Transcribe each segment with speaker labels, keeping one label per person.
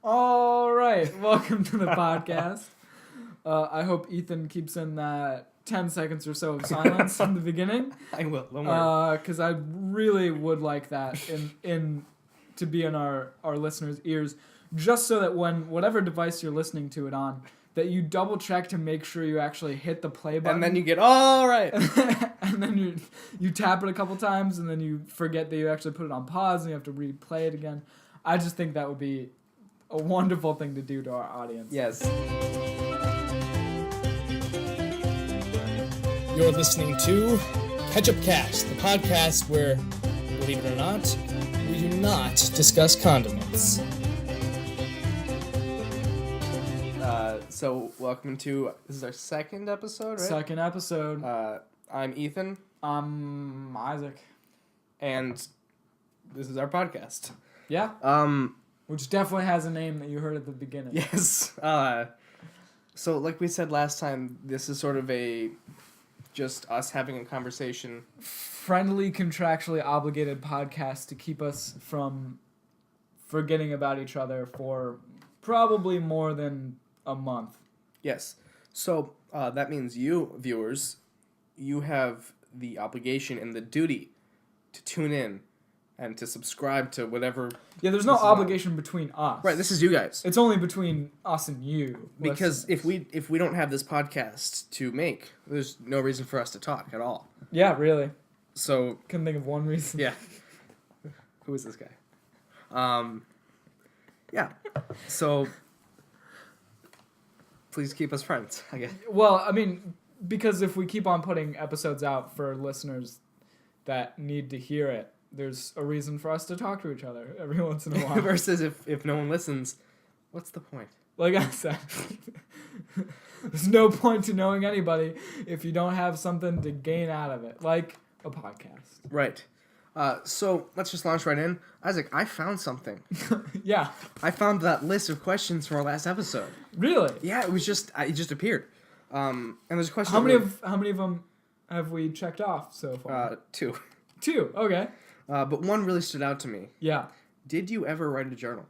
Speaker 1: All right, welcome to the podcast. I hope Ethan keeps in that 10 seconds or so of silence in the beginning.
Speaker 2: I will, don't worry.
Speaker 1: Because I really would like that to be in our listeners' ears, just so that when whatever device you're listening to it on, that you double check to make sure you actually hit the play button.
Speaker 2: And then you get, all right.
Speaker 1: And then you tap it a couple times, and then you forget that you actually put it on pause, and you have to replay it again. I just think that would be a wonderful thing to do to our audience.
Speaker 2: Yes.
Speaker 3: You're listening to Catchupcast, the podcast where, believe it or not, we do not discuss condiments.
Speaker 2: So, welcome to, this is our second episode, right?
Speaker 1: Second episode.
Speaker 2: I'm Ethan.
Speaker 1: I'm Isaac.
Speaker 2: And this is our podcast.
Speaker 1: Yeah. Which definitely has a name that you heard at the beginning.
Speaker 2: Yes. So, like we said last time, this is sort of just us having a conversation.
Speaker 1: Friendly, contractually obligated podcast to keep us from forgetting about each other for probably more than a month.
Speaker 2: Yes. So, that means you, viewers, you have the obligation and the duty to tune in and to subscribe to whatever.
Speaker 1: Yeah, there's no obligation between us.
Speaker 2: Right, this is you guys.
Speaker 1: It's only between us and you.
Speaker 2: Because if we don't have this podcast to make, there's no reason for us to talk at all.
Speaker 1: Yeah, really.
Speaker 2: So
Speaker 1: Couldn't think of one reason.
Speaker 2: yeah. Who is this guy? Yeah. So please keep us friends, I guess.
Speaker 1: Well, I mean, because if we keep on putting episodes out for listeners that need to hear it, there's a reason for us to talk to each other every once in a while.
Speaker 2: Versus if no one listens, what's the point?
Speaker 1: Like I said, there's no point to knowing anybody if you don't have something to gain out of it, like a podcast.
Speaker 2: Right. So let's just launch right in. Isaac, I found something.
Speaker 1: Yeah.
Speaker 2: I found that list of questions from our last episode.
Speaker 1: Really?
Speaker 2: Yeah, it just appeared. And there's a question.
Speaker 1: How many of them have we checked off so far?
Speaker 2: 2.
Speaker 1: 2. Okay.
Speaker 2: But one really stood out to me.
Speaker 1: Yeah.
Speaker 2: Did you ever write a journal?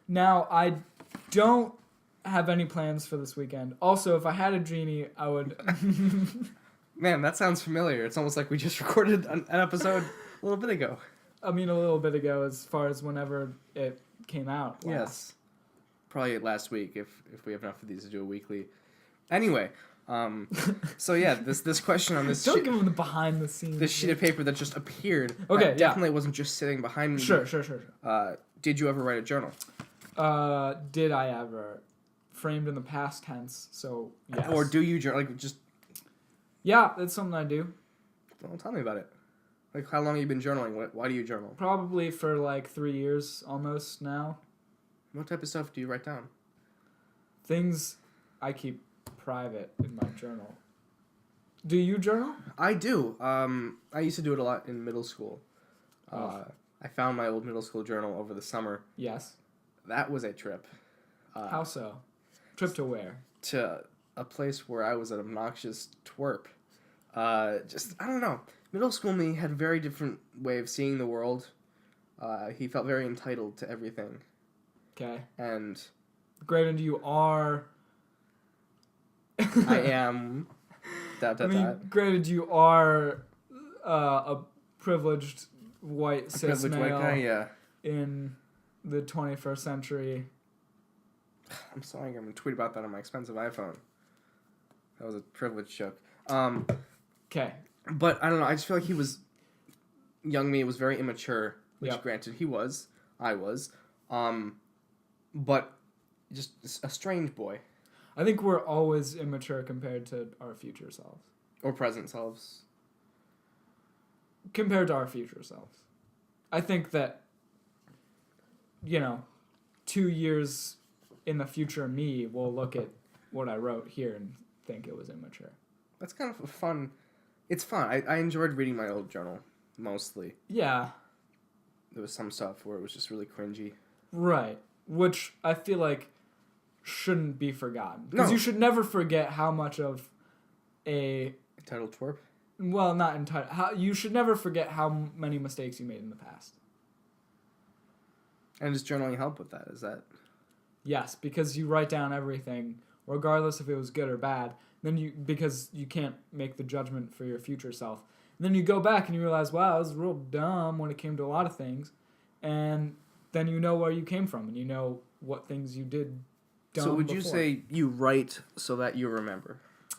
Speaker 1: Now, I don't have any plans for this weekend. Also, if I had a genie, I would...
Speaker 2: Man, that sounds familiar. It's almost like we just recorded an episode a little bit ago.
Speaker 1: I mean, a little bit ago, as far as whenever it came out. Last.
Speaker 2: Yes. Probably last week, if we have enough of these to do a weekly. Anyway, so yeah, this question on this...
Speaker 1: Don't give them the behind the scenes.
Speaker 2: This sheet of paper that just appeared.
Speaker 1: Okay,
Speaker 2: that definitely wasn't just sitting behind me.
Speaker 1: Sure.
Speaker 2: Did you ever write a journal?
Speaker 1: Did I ever? Framed in the past tense, so yes.
Speaker 2: Or do you journal? Like, just...
Speaker 1: Yeah, that's something I do.
Speaker 2: Well, tell me about it. Like, how long have you been journaling? Why do you journal?
Speaker 1: Probably for like 3 years almost now.
Speaker 2: What type of stuff do you write down?
Speaker 1: Things I keep private in my journal. Do you journal?
Speaker 2: I do. I used to do it a lot in middle school. I found my old middle school journal over the summer.
Speaker 1: Yes.
Speaker 2: That was a trip.
Speaker 1: How so? Trip to where?
Speaker 2: To a place where I was an obnoxious twerp. I don't know. Middle school me had a very different way of seeing the world. He felt very entitled to everything.
Speaker 1: Okay.
Speaker 2: And...
Speaker 1: Granted, you are...
Speaker 2: I am...
Speaker 1: Granted, you are a privileged white cis male
Speaker 2: white guy, yeah.
Speaker 1: in the 21st century.
Speaker 2: I'm sorry, I'm going to tweet about that on my expensive iPhone. That was a privilege joke.
Speaker 1: Okay.
Speaker 2: But, I don't know, I just feel like he was... Young me was very immature, which granted he was. I was. But just a strange boy.
Speaker 1: I think we're always immature compared to our future selves.
Speaker 2: Or present selves.
Speaker 1: Compared to our future selves. I think that, 2 years in the future me will look at what I wrote here and think it was immature.
Speaker 2: That's kind of fun. It's fun. I enjoyed reading my old journal, mostly.
Speaker 1: Yeah.
Speaker 2: There was some stuff where it was just really cringy.
Speaker 1: Right. Which I feel like shouldn't be forgotten. Because you should never forget how much of a...
Speaker 2: Entitled twerp?
Speaker 1: Well, not entitled. You should never forget how many mistakes you made in the past.
Speaker 2: And does journaling help with that? Is that...
Speaker 1: Yes, because you write down everything, regardless if it was good or bad. Then because you can't make the judgment for your future self. And then you go back and you realize, wow, I was real dumb when it came to a lot of things. And then you know where you came from and you know what things you did dumb
Speaker 2: So would
Speaker 1: before.
Speaker 2: you say you write so that you remember?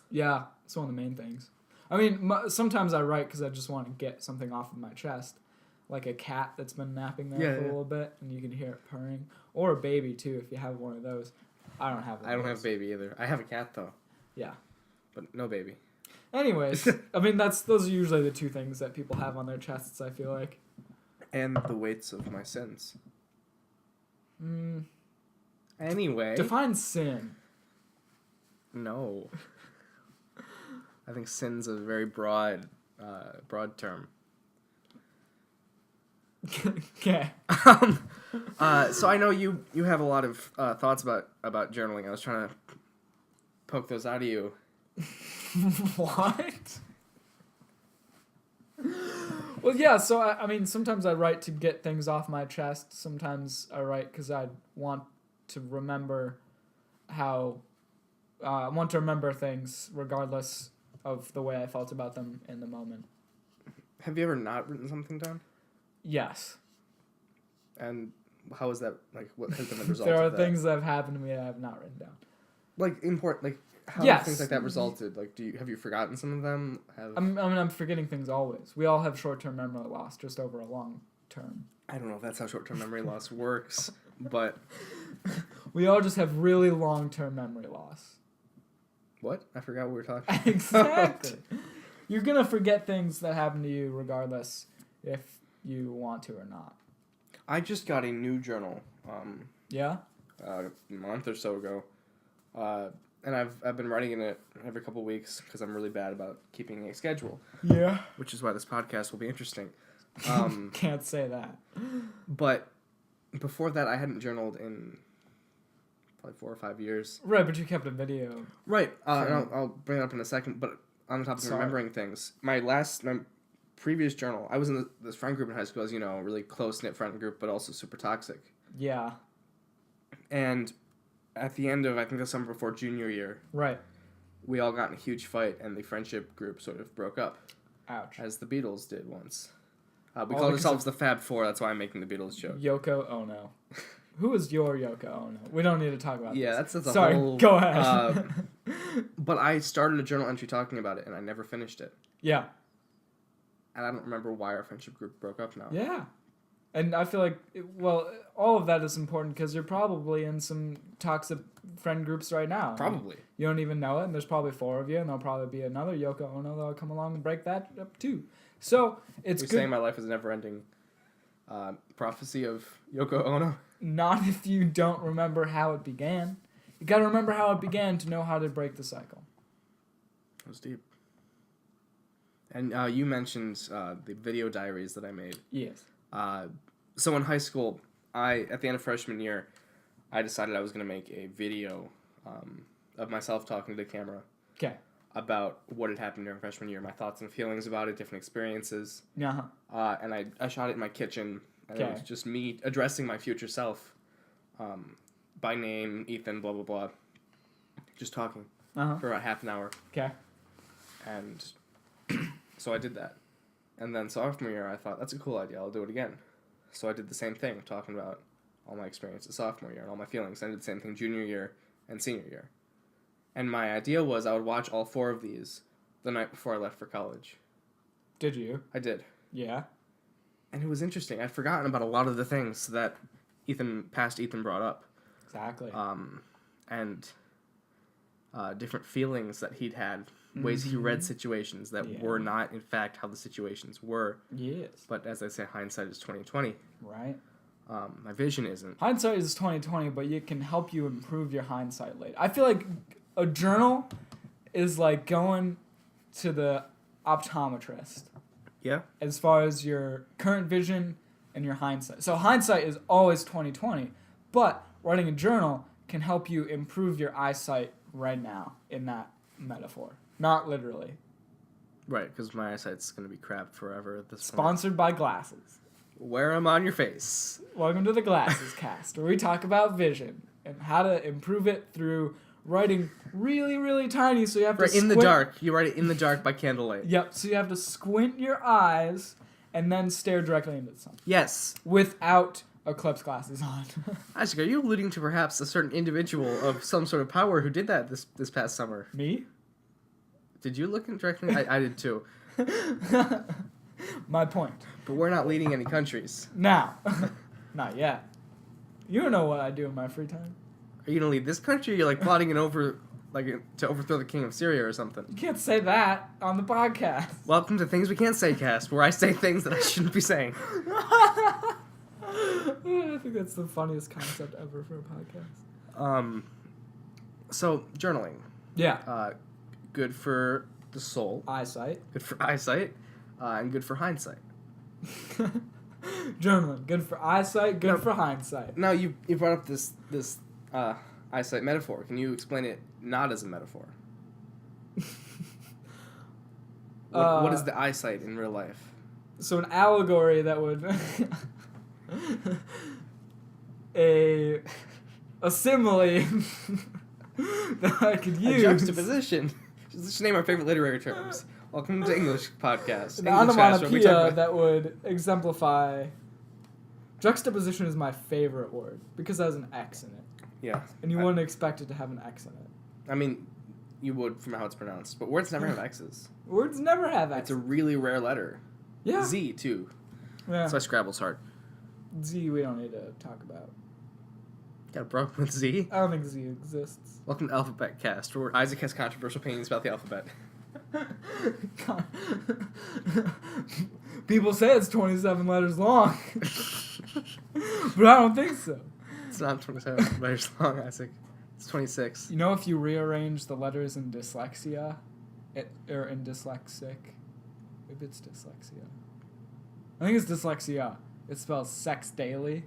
Speaker 1: Yeah, it's one of the main things. I mean, sometimes I write because I just want to get something off of my chest. Like a cat that's been napping there for a little bit and you can hear it purring. Or a baby, too, if you have one of those. I don't have one
Speaker 2: I don't
Speaker 1: of
Speaker 2: have
Speaker 1: those.
Speaker 2: baby either. I have a cat, though.
Speaker 1: Yeah.
Speaker 2: But no baby.
Speaker 1: Anyways, I mean, those are usually the two things that people have on their chests, I feel like.
Speaker 2: And the weights of my sins.
Speaker 1: Mm,
Speaker 2: Anyway.
Speaker 1: define sin.
Speaker 2: No. I think sin's a very broad term.
Speaker 1: Okay.
Speaker 2: So I know you have a lot of thoughts about journaling. I was trying to poke those out of you.
Speaker 1: What? Well, yeah, so I mean, sometimes I write to get things off my chest. Sometimes I write because I want to remember I want to remember things regardless of the way I felt about them in the moment.
Speaker 2: Have you ever not written something down?
Speaker 1: Yes.
Speaker 2: And how is that, like, what has been the result
Speaker 1: There are
Speaker 2: of that?
Speaker 1: things that have happened to me that I have not written down.
Speaker 2: Like, important, like, how
Speaker 1: Yes.
Speaker 2: have things like that resulted? Like, have you forgotten some of them?
Speaker 1: I'm forgetting things always. We all have short-term memory loss, just over a long term.
Speaker 2: I don't know if that's how short-term memory loss works, but...
Speaker 1: We all just have really long-term memory loss.
Speaker 2: What? I forgot what we were talking about.
Speaker 1: Exactly. You're going to forget things that happen to you regardless if you want to or not.
Speaker 2: I just got a new journal
Speaker 1: Yeah?
Speaker 2: a month or so ago. And I've been writing in it every couple weeks because I'm really bad about keeping a schedule.
Speaker 1: Yeah.
Speaker 2: Which is why this podcast will be interesting.
Speaker 1: Can't say that.
Speaker 2: But before that, I hadn't journaled in probably 4 or 5 years.
Speaker 1: Right, but you kept a video.
Speaker 2: Right. And I'll bring it up in a second. But on the topic of remembering things, my previous journal, I was in this friend group in high school, as you know, a really close-knit friend group, but also super toxic.
Speaker 1: Yeah.
Speaker 2: And at the end of, I think the summer before junior year,
Speaker 1: Right.
Speaker 2: we all got in a huge fight, and the friendship group sort of broke up.
Speaker 1: Ouch.
Speaker 2: As the Beatles did once. We
Speaker 1: All
Speaker 2: called
Speaker 1: because
Speaker 2: ourselves the Fab Four, that's why I'm making the Beatles joke.
Speaker 1: Yoko Ono. Who is your Yoko Ono? We don't need to talk about
Speaker 2: Yeah,
Speaker 1: this.
Speaker 2: that's a
Speaker 1: Sorry,
Speaker 2: whole...
Speaker 1: go ahead.
Speaker 2: But I started a journal entry talking about it, and I never finished it.
Speaker 1: Yeah.
Speaker 2: And I don't remember why our friendship group broke up now.
Speaker 1: Yeah. And I feel like, all of that is important because you're probably in some toxic friend groups right now.
Speaker 2: Probably.
Speaker 1: You don't even know it, and there's probably 4 of you, and there'll probably be another Yoko Ono that'll come along and break that up too. So, it's
Speaker 2: You're
Speaker 1: good.
Speaker 2: saying my life is a never-ending prophecy of Yoko Ono?
Speaker 1: Not if you don't remember how it began. You gotta remember how it began to know how to break the cycle.
Speaker 2: That was deep. And you mentioned the video diaries that I made.
Speaker 1: Yes.
Speaker 2: So in high school, at the end of freshman year, I decided I was going to make a video of myself talking to the camera.
Speaker 1: Okay.
Speaker 2: About what had happened during freshman year, my thoughts and feelings about it, different experiences.
Speaker 1: Uh-huh.
Speaker 2: And I shot it in my kitchen, and it was
Speaker 1: Okay.
Speaker 2: just me addressing my future self by name, Ethan, blah, blah, blah. Just talking
Speaker 1: Uh-huh.
Speaker 2: for about half an hour.
Speaker 1: Okay.
Speaker 2: And so I did that. And then sophomore year, I thought, that's a cool idea, I'll do it again. So I did the same thing, talking about all my experiences sophomore year and all my feelings. I did the same thing junior year and senior year. And my idea was I would watch all 4 of these the night before I left for college.
Speaker 1: Did you?
Speaker 2: I did.
Speaker 1: Yeah.
Speaker 2: And it was interesting. I'd forgotten about a lot of the things that Ethan brought up.
Speaker 1: Exactly.
Speaker 2: And different feelings that he'd had, ways he read situations that were not, in fact, how the situations were.
Speaker 1: Yes.
Speaker 2: But as I say, hindsight is 20/20.
Speaker 1: Right.
Speaker 2: My vision isn't.
Speaker 1: Hindsight is 20/20, but it can help you improve your hindsight later. I feel like a journal is like going to the optometrist
Speaker 2: Yeah?
Speaker 1: as far as your current vision and your hindsight. So hindsight is always 20/20, but writing a journal can help you improve your eyesight right now in that metaphor. Not literally.
Speaker 2: Right, because my eyesight's going to be crap forever at this point.
Speaker 1: Sponsored by glasses.
Speaker 2: Wear them on your face.
Speaker 1: Welcome to the Glasses Cast, where we talk about vision and how to improve it through writing really, really tiny. So you have to
Speaker 2: Right, in the
Speaker 1: squint-
Speaker 2: dark. You write it in the dark by candlelight.
Speaker 1: Yep. So you have to squint your eyes and then stare directly into the sun
Speaker 2: Yes.
Speaker 1: without Eclipse glasses on.
Speaker 2: Isaac, are you alluding to perhaps a certain individual of some sort of power who did that this past summer?
Speaker 1: Me?
Speaker 2: Did you look directly? I did too.
Speaker 1: My point.
Speaker 2: But we're not leading any countries.
Speaker 1: Now. Not yet. You don't know what I do in my free time.
Speaker 2: Are you gonna lead this country? Or you're like plotting to overthrow the king of Syria or something.
Speaker 1: You can't say that on the podcast.
Speaker 2: Welcome to Things We Can't Say Cast, where I say things that I shouldn't be saying.
Speaker 1: I think that's the funniest concept ever for a podcast.
Speaker 2: So journaling.
Speaker 1: Yeah.
Speaker 2: Good for the soul.
Speaker 1: Eyesight.
Speaker 2: Good for eyesight. And good for hindsight.
Speaker 1: Journaling. Good for eyesight, good for hindsight.
Speaker 2: Now you brought up this eyesight metaphor. Can you explain it not as a metaphor? What is the eyesight in real life?
Speaker 1: So an allegory that would a simile that I could use.
Speaker 2: A juxtaposition. Just name our favorite literary terms. Welcome to English Podcast.
Speaker 1: An
Speaker 2: English Class, where we talk
Speaker 1: onomatopoeia
Speaker 2: about-
Speaker 1: that would exemplify. Juxtaposition is my favorite word because it has an X in it.
Speaker 2: Yeah.
Speaker 1: And you wouldn't expect it to have an X in it.
Speaker 2: I mean, you would from how it's pronounced, but words never have X's.
Speaker 1: Words never have X.
Speaker 2: It's a really rare letter.
Speaker 1: Yeah.
Speaker 2: Z, too.
Speaker 1: Yeah.
Speaker 2: That's why Scrabble's hard.
Speaker 1: Z we don't need to talk about.
Speaker 2: Got a problem with Z?
Speaker 1: I don't think Z exists.
Speaker 2: Welcome to Alphabet Cast, where Isaac has controversial opinions about the alphabet.
Speaker 1: People say it's 27 letters long. But I don't think so.
Speaker 2: It's not 27 letters long, Isaac. It's 26.
Speaker 1: You know, if you rearrange the letters in dyslexia, or in dyslexic, maybe it's dyslexia. I think it's dyslexia. It spells sex daily.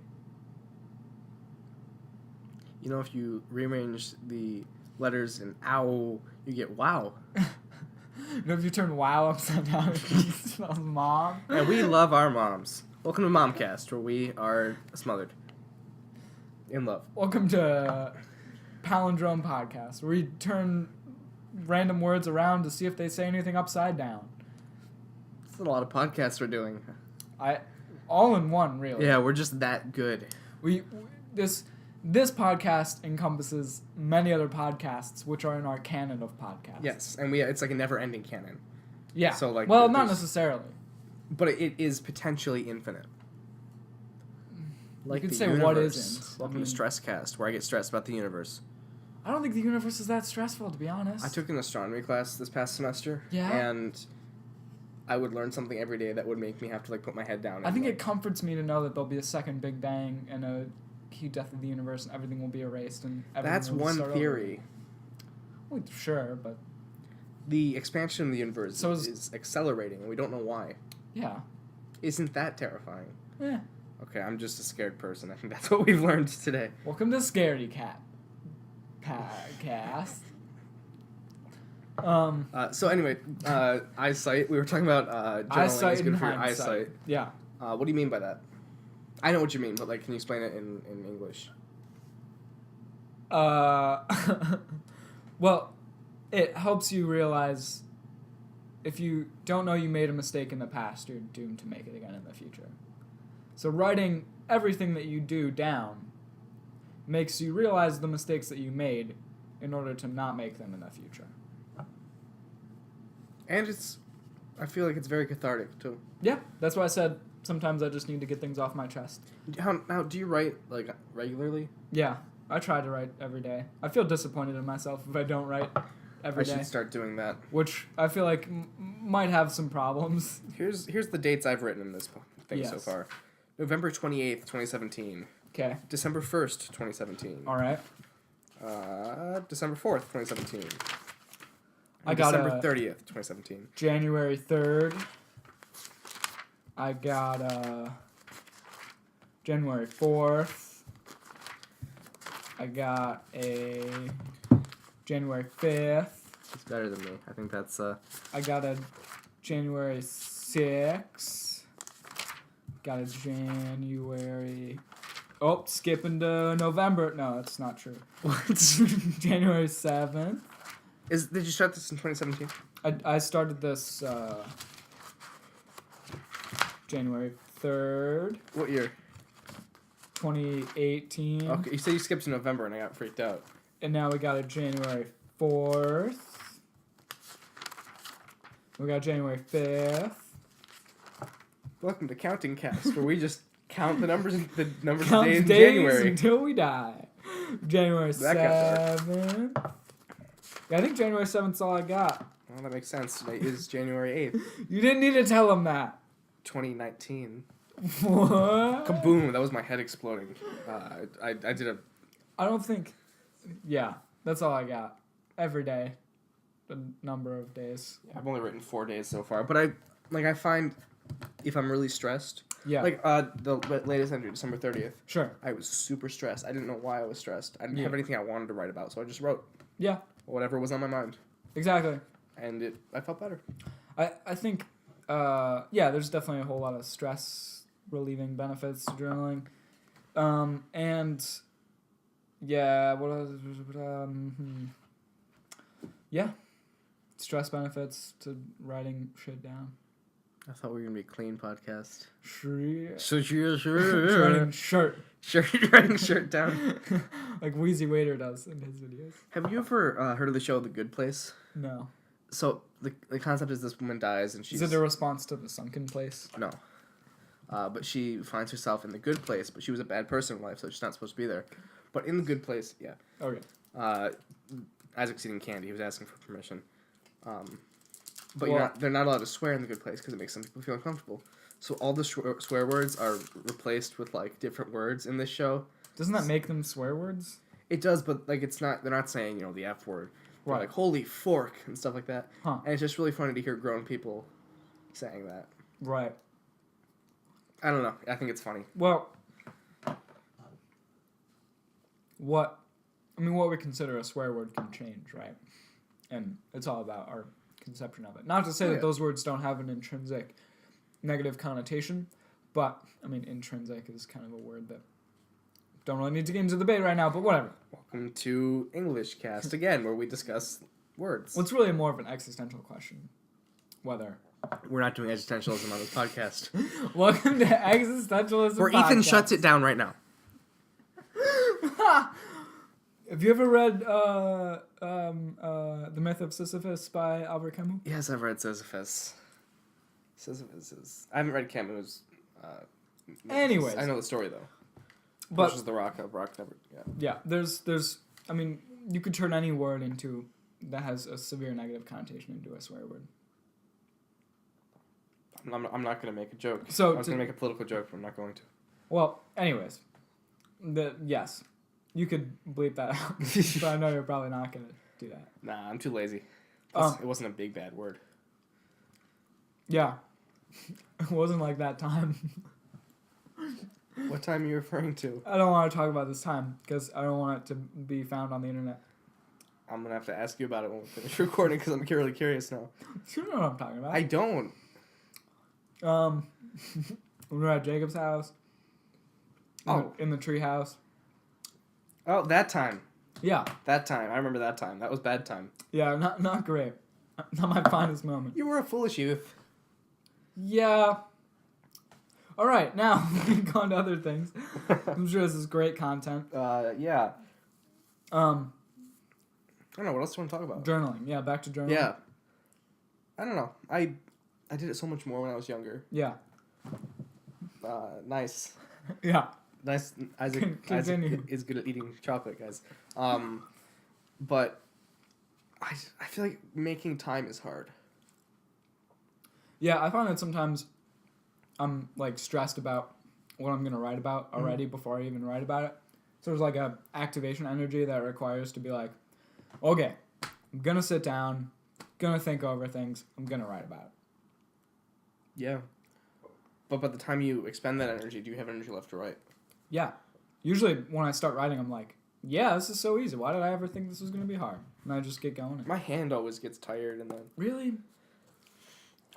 Speaker 2: You know, if you rearrange the letters in ow, you get wow.
Speaker 1: You know, if you turn wow upside down, it spells mom.
Speaker 2: And we love our moms. Welcome to Momcast, where we are smothered in love.
Speaker 1: Welcome to Palindrome Podcast, where we turn random words around to see if they say anything upside down.
Speaker 2: It's a lot of podcasts we're doing.
Speaker 1: All in one, really.
Speaker 2: Yeah, we're just that good.
Speaker 1: This podcast encompasses many other podcasts, which are in our canon of podcasts.
Speaker 2: Yes, and it's like a never-ending canon.
Speaker 1: Yeah.
Speaker 2: So like,
Speaker 1: well, not necessarily.
Speaker 2: But it is potentially infinite. Like
Speaker 1: you could
Speaker 2: the
Speaker 1: say
Speaker 2: universe.
Speaker 1: what isn't.
Speaker 2: Welcome to Stresscast, where I get stressed about the universe.
Speaker 1: I don't think the universe is that stressful, to be honest.
Speaker 2: I took an astronomy class this past semester.
Speaker 1: Yeah?
Speaker 2: And I would learn something every day that would make me have to like put my head down.
Speaker 1: I think
Speaker 2: like,
Speaker 1: it comforts me to know that there'll be a second Big Bang and a heat death of the universe, and everything will be erased, and everything
Speaker 2: that's
Speaker 1: will
Speaker 2: one
Speaker 1: start
Speaker 2: theory.
Speaker 1: over. Well, sure, but
Speaker 2: The expansion of the universe
Speaker 1: So
Speaker 2: is accelerating, and we don't know why.
Speaker 1: yeah.
Speaker 2: Isn't that terrifying?
Speaker 1: Yeah.
Speaker 2: Okay, I'm just a scared person. I think that's what we've learned today.
Speaker 1: Welcome to Scaredy Cat Podcast.
Speaker 2: So anyway, eyesight. We were talking about journaling
Speaker 1: Eyesight
Speaker 2: is good
Speaker 1: and
Speaker 2: for your
Speaker 1: hindsight.
Speaker 2: eyesight.
Speaker 1: Yeah.
Speaker 2: What do you mean by that? I know what you mean, but like, can you explain it in English?
Speaker 1: Well, it helps you realize if you don't know you made a mistake in the past, you're doomed to make it again in the future. So writing everything that you do down makes you realize the mistakes that you made in order to not make them in the future.
Speaker 2: And I feel like it's very cathartic too.
Speaker 1: Yeah, that's why I said sometimes I just need to get things off my chest.
Speaker 2: Now, do you write like regularly?
Speaker 1: Yeah, I try to write every day. I feel disappointed in myself if I don't write every day.
Speaker 2: I should start doing that.
Speaker 1: Which I feel like might have some problems.
Speaker 2: Here's the dates I've written in this thing so
Speaker 1: Yes.
Speaker 2: far. November 28th, 2017.
Speaker 1: Okay.
Speaker 2: December 1st, 2017.
Speaker 1: All right.
Speaker 2: December 4th, 2017.
Speaker 1: I got
Speaker 2: December 30th, 2017.
Speaker 1: January 3rd. I got January 4th. I got a January 5th.
Speaker 2: It's better than me. I think that's
Speaker 1: I got a January 6th. Got a January Oh, skipping to November. No, that's not true.
Speaker 2: What?
Speaker 1: January 7th.
Speaker 2: Did you start this in 2017?
Speaker 1: I started this January 3rd,
Speaker 2: What year?
Speaker 1: 2018.
Speaker 2: Okay, you said you skipped to November, and I got freaked out.
Speaker 1: And now we got a January 4th. We got January 5th.
Speaker 2: Welcome to Counting Cast, where we just count the numbers of
Speaker 1: Count
Speaker 2: days in
Speaker 1: days
Speaker 2: January.
Speaker 1: until we die. January
Speaker 2: That got
Speaker 1: 7th. Yeah, I think January 7th's all I got.
Speaker 2: Well, that makes sense. Today is January 8th,
Speaker 1: You didn't need to tell him that.
Speaker 2: 2019.
Speaker 1: What?
Speaker 2: Kaboom! That was my head exploding. I did a...
Speaker 1: I don't think... Yeah, that's all I got. Every day. The number of days.
Speaker 2: I've only written 4 days so far, but I find if I'm really stressed...
Speaker 1: Yeah.
Speaker 2: Like, the latest entry, December 30th.
Speaker 1: Sure.
Speaker 2: I was super stressed. I didn't know why I was stressed. I didn't have anything I wanted to write about, so I just wrote
Speaker 1: Yeah,
Speaker 2: whatever was on my mind.
Speaker 1: exactly.
Speaker 2: And I felt better.
Speaker 1: I think, there's definitely a whole lot of stress relieving benefits to journaling. And, yeah, what else? Yeah, stress benefits to writing shit down.
Speaker 2: I thought we were going to be a clean podcast.
Speaker 1: Sure.
Speaker 2: Sure.
Speaker 1: Writing shirt.
Speaker 2: Writing shirt down.
Speaker 1: Like Wheezy Waiter does in his videos.
Speaker 2: Have you ever heard of the show The Good Place?
Speaker 1: No.
Speaker 2: So the concept is this woman dies and she's...
Speaker 1: Is it a response to The Sunken Place?
Speaker 2: No. But she finds herself in the good place, but she was a bad person in life, so she's not supposed to be there. But in the good place, yeah.
Speaker 1: Okay.
Speaker 2: Isaac's eating candy. He was asking for permission. But
Speaker 1: Well-
Speaker 2: they're not allowed to swear in the good place because it makes some people feel uncomfortable. So all the swear words are replaced with like different words in this show.
Speaker 1: Doesn't that make them swear words?
Speaker 2: It does, but like it's not. They're not saying the F word. They're
Speaker 1: Right.
Speaker 2: like holy fork and stuff like that.
Speaker 1: Huh.
Speaker 2: And it's just really funny to hear grown people saying that.
Speaker 1: Right.
Speaker 2: I don't know. I think it's funny.
Speaker 1: Well, what we consider a swear word can change, right? And it's all about our conception of it. Not to say that those words don't have an intrinsic negative connotation, but, intrinsic is kind of a word that don't really need to get into the debate right now, but whatever.
Speaker 2: Welcome to English Cast again, where we discuss words.
Speaker 1: Well, it's really more of an existential question. Whether...
Speaker 2: We're not doing existentialism on this podcast.
Speaker 1: Welcome to Existentialism
Speaker 2: Where Ethan
Speaker 1: Podcast.
Speaker 2: shuts it down right now.
Speaker 1: Have you ever read The Myth of Sisyphus by Albert Camus?
Speaker 2: Yes, I've read Sisyphus. Sisyphus is... I haven't read Camus.
Speaker 1: Anyways.
Speaker 2: I know the story, though.
Speaker 1: But
Speaker 2: Which is the rock never... Yeah.
Speaker 1: yeah, there's you could turn any word into that has a severe negative connotation into a swear word.
Speaker 2: I'm not going to make a joke.
Speaker 1: So
Speaker 2: I was going to make a political joke, but I'm not going to.
Speaker 1: Well, anyways, yes, you could bleep that out, but I know you're probably not going to do that.
Speaker 2: Nah, I'm too lazy. Plus, it wasn't a big bad word.
Speaker 1: Yeah, it wasn't like that time.
Speaker 2: What time are you referring to?
Speaker 1: I don't want to talk about this time because I don't want it to be found on the internet.
Speaker 2: I'm going to have to ask you about it when we finish recording because I'm really curious now.
Speaker 1: You know what I'm talking about.
Speaker 2: I don't.
Speaker 1: We were at Jacob's house. In the tree house.
Speaker 2: Oh, that time.
Speaker 1: Yeah.
Speaker 2: That time. I remember that time. That was bad time.
Speaker 1: Yeah, not great. Not my finest moment.
Speaker 2: You were a foolish youth.
Speaker 1: Yeah. All right, now we can go on to other things. I'm sure this is great content.
Speaker 2: Yeah. I don't know. What else do you want to talk about?
Speaker 1: Journaling. Yeah, back to journaling.
Speaker 2: Yeah. I don't know. I did it so much more when I was younger.
Speaker 1: Yeah.
Speaker 2: Nice.
Speaker 1: Yeah.
Speaker 2: Nice. Isaac
Speaker 1: Continue.
Speaker 2: is good at eating chocolate, guys. But I feel like making time is hard.
Speaker 1: Yeah, I find that sometimes I'm like stressed about what I'm gonna write about already before I even write about it. So there's like a activation energy that requires to be like, okay, I'm gonna sit down, gonna think over things, I'm gonna write about it.
Speaker 2: Yeah. But by the time you expend that energy, do you have energy left to write?
Speaker 1: Yeah. Usually when I start writing, I'm like, yeah, this is so easy. Why did I ever think this was gonna be hard? And I just get going.
Speaker 2: My hand always gets tired and then...
Speaker 1: Really?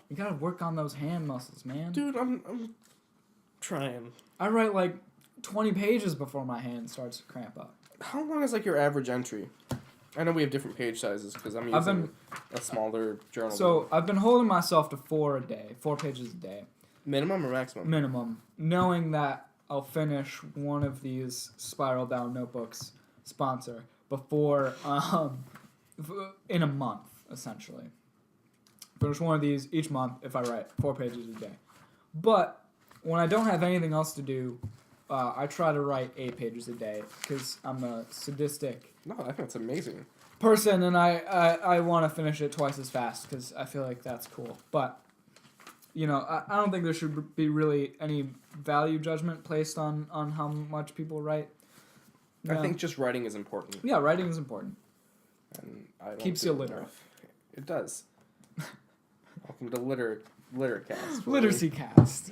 Speaker 1: You gotta work on those hand muscles, man.
Speaker 2: Dude, I'm trying.
Speaker 1: I write like 20 pages before my hand starts to cramp up.
Speaker 2: How long is like your average entry? I know we have different page sizes because I'm using a smaller journal.
Speaker 1: So I've been holding myself to 4 pages a day.
Speaker 2: Minimum or maximum?
Speaker 1: Minimum. Knowing that I'll finish one of these Spiral Down Notebooks sponsor before, in a month, essentially. Finish one of these each month if I write 4 pages a day. But when I don't have anything else to do, I try to write 8 pages a day because I'm a sadistic
Speaker 2: No, I think that's amazing.
Speaker 1: person, and I want to finish it twice as fast because I feel like that's cool. But, you know, I don't think there should be really any value judgment placed on how much people write.
Speaker 2: I think just writing is important.
Speaker 1: Yeah, writing is important.
Speaker 2: And I don't
Speaker 1: Keeps
Speaker 2: do
Speaker 1: you
Speaker 2: it
Speaker 1: literate.
Speaker 2: enough. It does. Welcome to Littercast.
Speaker 1: Literacy cast.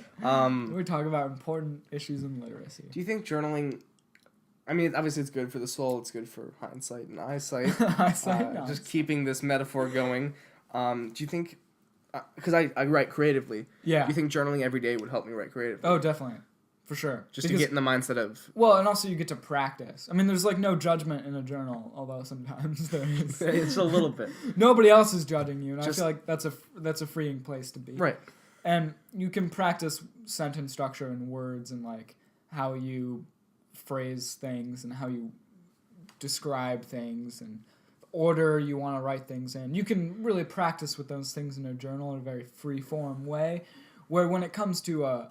Speaker 1: We talk about important issues in literacy.
Speaker 2: Do you think journaling... I mean, obviously it's good for the soul. It's good for hindsight and eyesight. Just keeping this metaphor going. Do you think... Because I write creatively.
Speaker 1: Yeah.
Speaker 2: Do you think journaling every day would help me write creatively?
Speaker 1: Oh, definitely. For sure.
Speaker 2: Just to get in the mindset of...
Speaker 1: Well, and also you get to practice. I mean, there's like no judgment in a journal, although sometimes there is.
Speaker 2: It's a little bit.
Speaker 1: Nobody else is judging you, and
Speaker 2: Just,
Speaker 1: I feel like that's a freeing place to be.
Speaker 2: Right.
Speaker 1: And you can practice sentence structure and words and like how you phrase things and how you describe things and order you want to write things in. You can really practice with those things in a journal in a very free-form way, where when it comes to a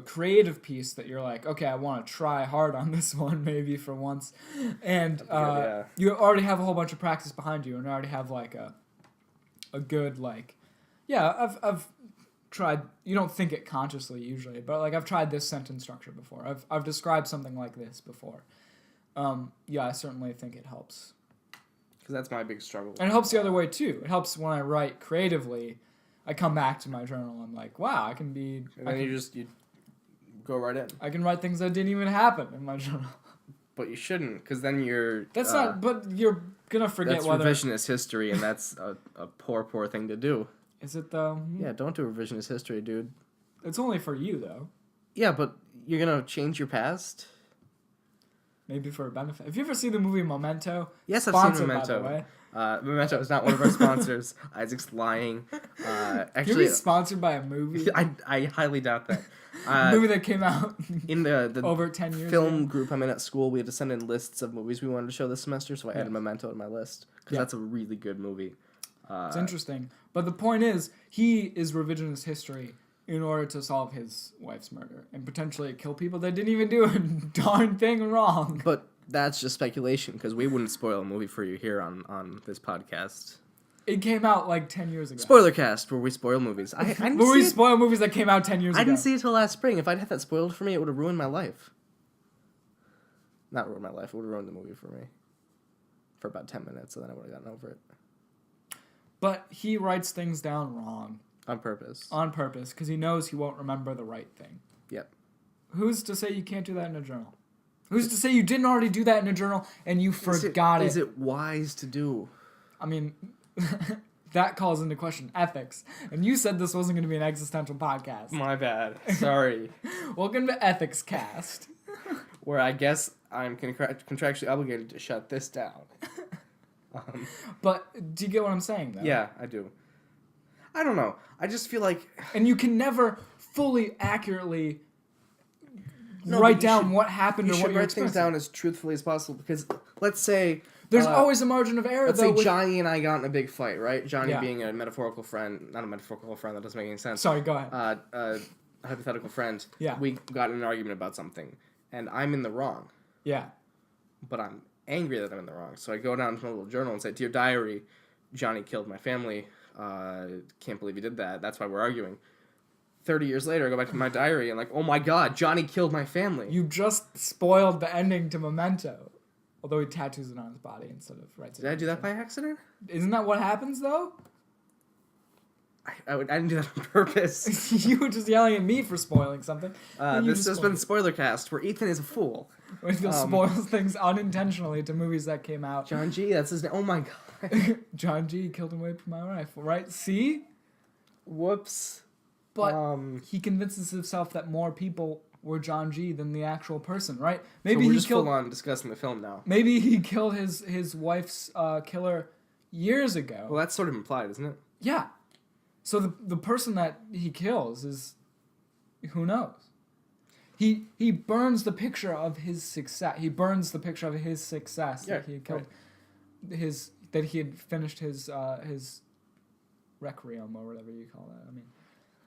Speaker 1: creative piece that you're like, okay, I want to try hard on this one maybe for once, and you already have a whole bunch of practice behind you and already have like a good like, yeah, I've tried. You don't think it consciously usually, but like I've tried this sentence structure before. I've described something like this before. Yeah, I certainly think it helps.
Speaker 2: Because that's my big struggle.
Speaker 1: And it helps the other way too. It helps when I write creatively. I come back to my journal. I'm like, wow, I can be.
Speaker 2: And then you go right in.
Speaker 1: I can write things that didn't even happen in my journal.
Speaker 2: But you shouldn't, because then you're...
Speaker 1: That's not... But you're gonna forget
Speaker 2: that's
Speaker 1: whether...
Speaker 2: That's revisionist history, and that's a poor thing to do.
Speaker 1: Is it, though?
Speaker 2: Yeah, don't do revisionist history, dude.
Speaker 1: It's only for you, though.
Speaker 2: Yeah, but you're gonna change your past?
Speaker 1: Maybe for a benefit. Have you ever seen the movie Memento?
Speaker 2: Yes, I've seen Memento. By the way. Memento is not one of our sponsors. Isaac's lying. Actually,
Speaker 1: can we be sponsored by a movie?
Speaker 2: I highly doubt that.
Speaker 1: Movie that came out
Speaker 2: in the
Speaker 1: over 10 years
Speaker 2: film
Speaker 1: ago.
Speaker 2: Group I'm in at school. We had to send in lists of movies we wanted to show this semester, so I added Memento to my list because that's a really good movie.
Speaker 1: It's interesting, but the point is, he is revisionist history in order to solve his wife's murder and potentially kill people that didn't even do a darn thing wrong.
Speaker 2: But that's just speculation because we wouldn't spoil a movie for you here on this podcast.
Speaker 1: It came out like 10 years ago.
Speaker 2: Spoiler cast, where we spoil movies. I didn't
Speaker 1: where we spoil movies that came out 10 years ago.
Speaker 2: I didn't see it till last spring. If I'd had that spoiled for me, it would have ruined my life. Not ruined my life. It would have ruined the movie for me. For about 10 minutes, and then I would have gotten over it.
Speaker 1: But he writes things down wrong.
Speaker 2: On purpose.
Speaker 1: On purpose, because he knows he won't remember the right thing.
Speaker 2: Yep.
Speaker 1: Who's to say you can't do that in a journal? Who's to say you didn't already do that in a journal and you forgot it?
Speaker 2: Is it wise to do?
Speaker 1: I mean... that calls into question ethics. And you said this wasn't going to be an existential podcast.
Speaker 2: My bad. Sorry.
Speaker 1: Welcome to Ethics Cast.
Speaker 2: Where I guess I'm contractually obligated to shut this down.
Speaker 1: But do you get what I'm saying, though?
Speaker 2: Yeah, I do. I don't know. I just feel like...
Speaker 1: And you can never fully, accurately write down what happened or what you're
Speaker 2: You should write things down as truthfully as possible because, let's say...
Speaker 1: There's always a margin of error,
Speaker 2: let's
Speaker 1: though.
Speaker 2: Say Johnny and I got in a big fight, right? Johnny
Speaker 1: Yeah.
Speaker 2: being a metaphorical friend, not a metaphorical friend, that doesn't make any sense.
Speaker 1: Sorry, go ahead.
Speaker 2: A hypothetical friend.
Speaker 1: Yeah.
Speaker 2: We got in an argument about something, and I'm in the wrong.
Speaker 1: Yeah.
Speaker 2: But I'm angry that I'm in the wrong. So I go down to my little journal and say, "Dear diary, Johnny killed my family. Can't believe he did that. That's why we're arguing." 30 years later, I go back to my diary and like, "Oh my God, Johnny killed my family."
Speaker 1: You just spoiled the ending to Memento. Although he tattoos it on his body instead of writes it.
Speaker 2: Did I do that by accident?
Speaker 1: Isn't that what happens, though?
Speaker 2: I didn't do that on purpose.
Speaker 1: You were just yelling at me for spoiling something.
Speaker 2: This has been Spoilercast, where Ethan is a fool.
Speaker 1: When he spoils things unintentionally to movies that came out.
Speaker 2: John G, that's his name. Oh my God.
Speaker 1: John G killed and raped my wife, right? See?
Speaker 2: Whoops.
Speaker 1: But he convinces himself that more people were John G. than the actual person, right?
Speaker 2: Maybe so we're just full on discussing the film now.
Speaker 1: Maybe he killed his wife's killer years ago.
Speaker 2: Well, that's sort of implied, isn't it?
Speaker 1: Yeah. So the person that he kills is, who knows? He burns the picture of his success. He burns the picture of his success that he had killed, that he had finished his requiem or whatever you call that. I mean,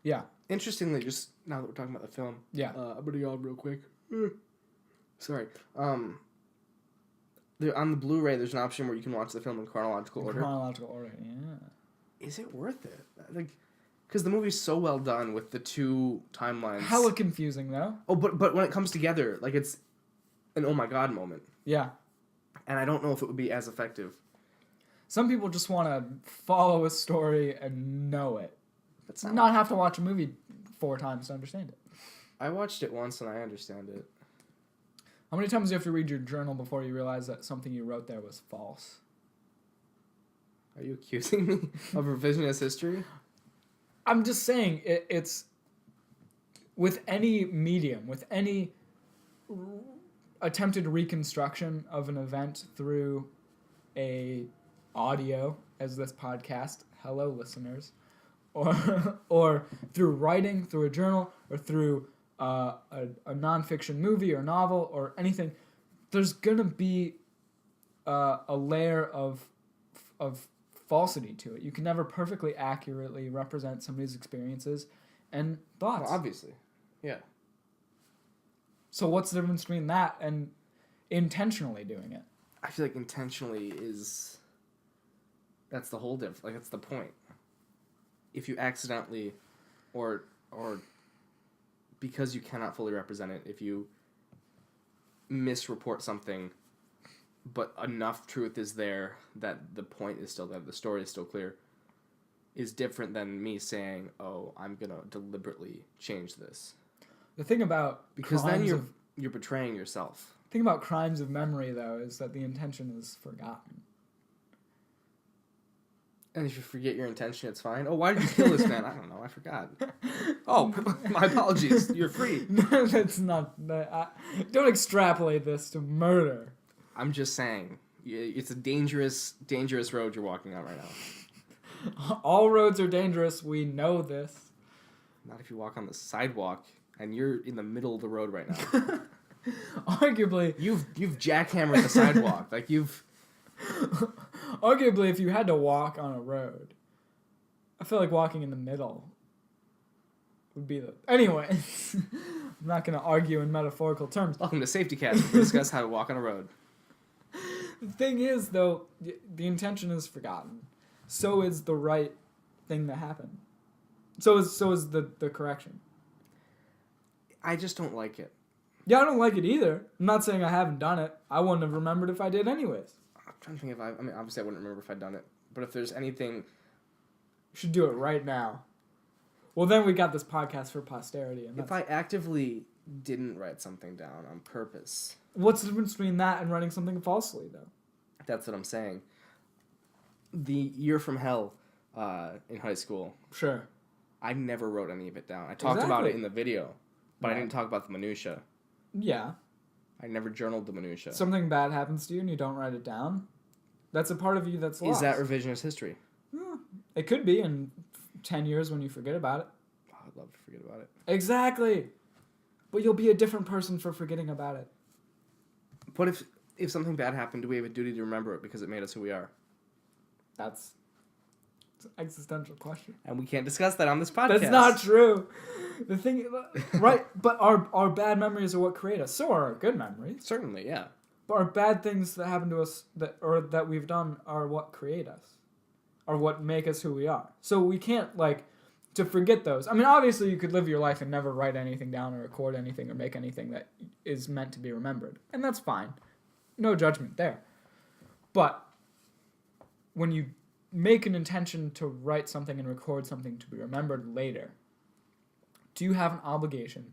Speaker 1: yeah.
Speaker 2: Interestingly, just now that we're talking about the film, I'm gonna go on real quick. Sorry. On the Blu-ray, there's an option where you can watch the film in chronological order.
Speaker 1: Chronological order, yeah.
Speaker 2: Is it worth it? Like, because the movie's so well done with the two timelines.
Speaker 1: Hella confusing though.
Speaker 2: Oh, but when it comes together, like it's an oh my god moment.
Speaker 1: Yeah.
Speaker 2: And I don't know if it would be as effective.
Speaker 1: Some people just want to follow a story and know it. Not have to watch a movie 4 times to understand it.
Speaker 2: I watched it once and I understand it.
Speaker 1: How many times do you have to read your journal before you realize that something you wrote there was false?
Speaker 2: Are you accusing me of revisionist history?
Speaker 1: I'm just saying, it's... With any medium, with any attempted reconstruction of an event through a audio, as this podcast, hello listeners, or through writing, through a journal, or through a nonfiction movie or novel or anything, there's gonna be a layer of falsity to it. You can never perfectly accurately represent somebody's experiences and thoughts.
Speaker 2: Well, obviously, yeah.
Speaker 1: So what's the difference between that and intentionally doing it?
Speaker 2: I feel like intentionally is... That's the whole difference. Like, that's the point. If you accidentally, or because you cannot fully represent it, if you misreport something, but enough truth is there that the point is still there, the story is still clear, is different than me saying, oh, I'm going to deliberately change this.
Speaker 1: The thing about...
Speaker 2: Because then you're betraying yourself.
Speaker 1: The thing about crimes of memory, though, is that the intention is forgotten.
Speaker 2: And if you forget your intention, it's fine. Oh, why did you kill this man? I don't know. I forgot. Oh, my apologies. You're free.
Speaker 1: No, that's not... don't extrapolate this to murder.
Speaker 2: I'm just saying. It's a dangerous, dangerous road you're walking on right now.
Speaker 1: All roads are dangerous. We know this.
Speaker 2: Not if you walk on the sidewalk and you're in the middle of the road right now.
Speaker 1: Arguably...
Speaker 2: You've jackhammered the sidewalk. Like, you've...
Speaker 1: Arguably, if you had to walk on a road, I feel like walking in the middle would be the... Anyway, I'm not going to argue in metaphorical terms.
Speaker 2: Welcome to Safety Cast, where we discuss how to walk on a road.
Speaker 1: The thing is, though, the intention is forgotten. So is the right thing that happened. So is the correction.
Speaker 2: I just don't like it.
Speaker 1: Yeah, I don't like it either. I'm not saying I haven't done it. I wouldn't have remembered if I did anyways.
Speaker 2: I'm trying to think if I mean, obviously I wouldn't remember if I'd done it. But if there's anything...
Speaker 1: You should do it right now. Well, then we got this podcast for posterity. And
Speaker 2: if I actively didn't write something down on purpose...
Speaker 1: What's the difference between that and writing something falsely, though?
Speaker 2: That's what I'm saying. The Year from Hell in high school.
Speaker 1: Sure.
Speaker 2: I never wrote any of it down. I talked about it in the video, but I didn't talk about the minutia.
Speaker 1: Yeah.
Speaker 2: I never journaled the minutia.
Speaker 1: Something bad happens to you and you don't write it down. That's a part of you that's lost.
Speaker 2: Is that revisionist history?
Speaker 1: It could be in 10 years when you forget about it.
Speaker 2: Oh, I'd love to forget about it.
Speaker 1: Exactly. But you'll be a different person for forgetting about it.
Speaker 2: But if something bad happened, do we have a duty to remember it because it made us who we are?
Speaker 1: It's an existential question.
Speaker 2: And we can't discuss that on this podcast.
Speaker 1: That's not true. The thing, right? But our bad memories are what create us. So are our good memories.
Speaker 2: Certainly, yeah.
Speaker 1: But our bad things that happen to us that we've done are what create us, are what make us who we are. So we can't to forget those. I mean, obviously you could live your life and never write anything down or record anything or make anything that is meant to be remembered, and that's fine. No judgment there. But when you make an intention to write something and record something to be remembered later, do you have an obligation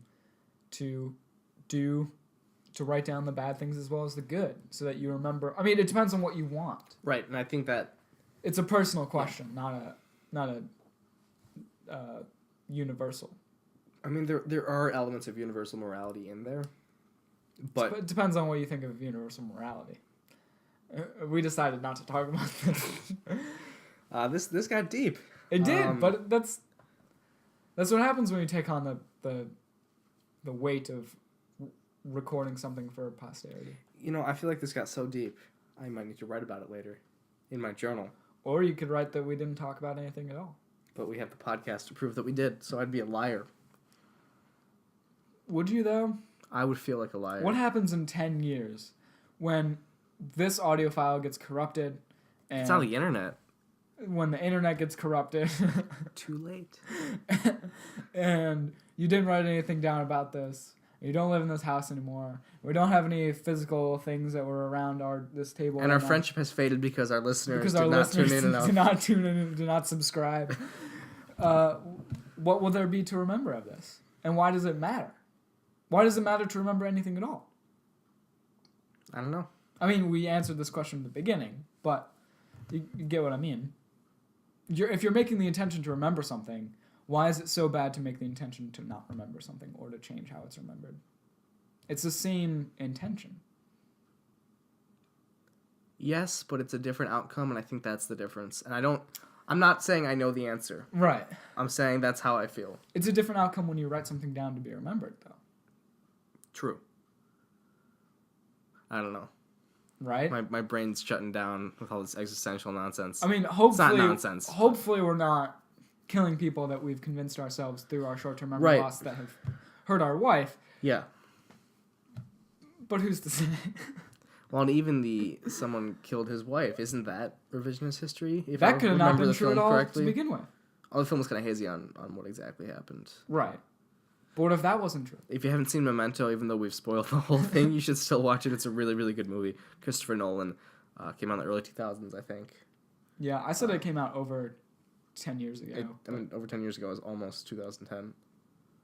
Speaker 1: to write down the bad things as well as the good so that you remember? I mean, it depends on what you want.
Speaker 2: Right, and I think that
Speaker 1: it's a personal question, not a universal.
Speaker 2: I mean, there are elements of universal morality in there, but
Speaker 1: It depends on what you think of universal morality. We decided not to talk about this.
Speaker 2: This got deep.
Speaker 1: It did, but that's what happens when you take on the weight of recording something for posterity.
Speaker 2: You know, I feel like this got so deep. I might need to write about it later in my journal.
Speaker 1: Or you could write that we didn't talk about anything at all.
Speaker 2: But we have the podcast to prove that we did, so I'd be a liar.
Speaker 1: Would you, though?
Speaker 2: I would feel like a liar.
Speaker 1: What happens in 10 years when this audio file gets corrupted? And
Speaker 2: It's on the internet.
Speaker 1: when the internet gets corrupted.
Speaker 2: Too late.
Speaker 1: And you didn't write anything down about this. You don't live in this house anymore. We don't have any physical things that were around this table.
Speaker 2: And our
Speaker 1: now.
Speaker 2: friendship has faded because our listeners
Speaker 1: Because
Speaker 2: did
Speaker 1: our
Speaker 2: not
Speaker 1: listeners
Speaker 2: tune in enough.
Speaker 1: did not tune in, did not subscribe. What will there be to remember of this? And why does it matter? Why does it matter to remember anything at all?
Speaker 2: I don't know.
Speaker 1: I mean, we answered this question in the beginning, but you get what I mean. If you're making the intention to remember something, why is it so bad to make the intention to not remember something or to change how it's remembered? It's the same intention.
Speaker 2: Yes, but it's a different outcome, and I think that's the difference. And I'm not saying I know the answer.
Speaker 1: Right.
Speaker 2: I'm saying that's how I feel.
Speaker 1: It's a different outcome when you write something down to be remembered, though.
Speaker 2: True. I don't know.
Speaker 1: Right?
Speaker 2: My brain's shutting down with all this existential nonsense.
Speaker 1: I mean, hopefully,
Speaker 2: it's not nonsense.
Speaker 1: Hopefully, we're not killing people that we've convinced ourselves through our short-term memory
Speaker 2: Right.
Speaker 1: loss that have hurt our wife.
Speaker 2: Yeah.
Speaker 1: But who's to say?
Speaker 2: Well, and even someone killed his wife. Isn't that revisionist history? If
Speaker 1: That
Speaker 2: I
Speaker 1: could have not
Speaker 2: remember
Speaker 1: been
Speaker 2: the
Speaker 1: true
Speaker 2: film
Speaker 1: at all
Speaker 2: correctly?
Speaker 1: to begin with.
Speaker 2: Oh, the film was kind of hazy on what exactly happened.
Speaker 1: Right. But what if that wasn't true?
Speaker 2: If you haven't seen Memento, even though we've spoiled the whole thing, you should still watch it. It's a really, really good movie. Christopher Nolan came out in the early 2000s, I think.
Speaker 1: Yeah, I said it came out over 10 years ago.
Speaker 2: Over 10 years ago. It was almost 2010.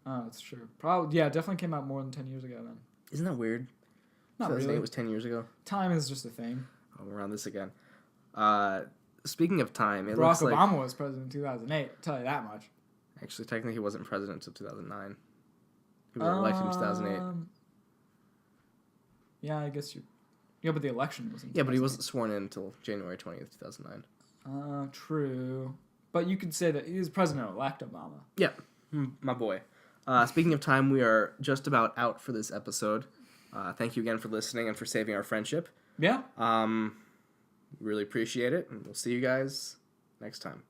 Speaker 1: Oh, that's true. Probably, yeah, it definitely came out more than 10 years ago then.
Speaker 2: Isn't that weird?
Speaker 1: Not
Speaker 2: 2008
Speaker 1: really.
Speaker 2: was 10 years ago.
Speaker 1: Time is just a thing.
Speaker 2: Oh, we're on this again. Speaking of time, it
Speaker 1: Barack
Speaker 2: looks like...
Speaker 1: Obama was president in 2008, I'll tell you that much.
Speaker 2: Actually, technically, he wasn't president until 2009. He was elected in 2008.
Speaker 1: Yeah, I guess you... Yeah, but the election was in
Speaker 2: Yeah, but he wasn't sworn in until January 20th, 2009.
Speaker 1: True. But you could say that he was President-elect Obama.
Speaker 2: Yeah, my boy. Speaking of time, we are just about out for this episode. Thank you again for listening and for saving our friendship.
Speaker 1: Yeah.
Speaker 2: Really appreciate it, and we'll see you guys next time.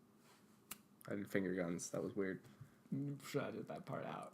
Speaker 2: I did finger guns. That was weird.
Speaker 1: Should I edit that part out?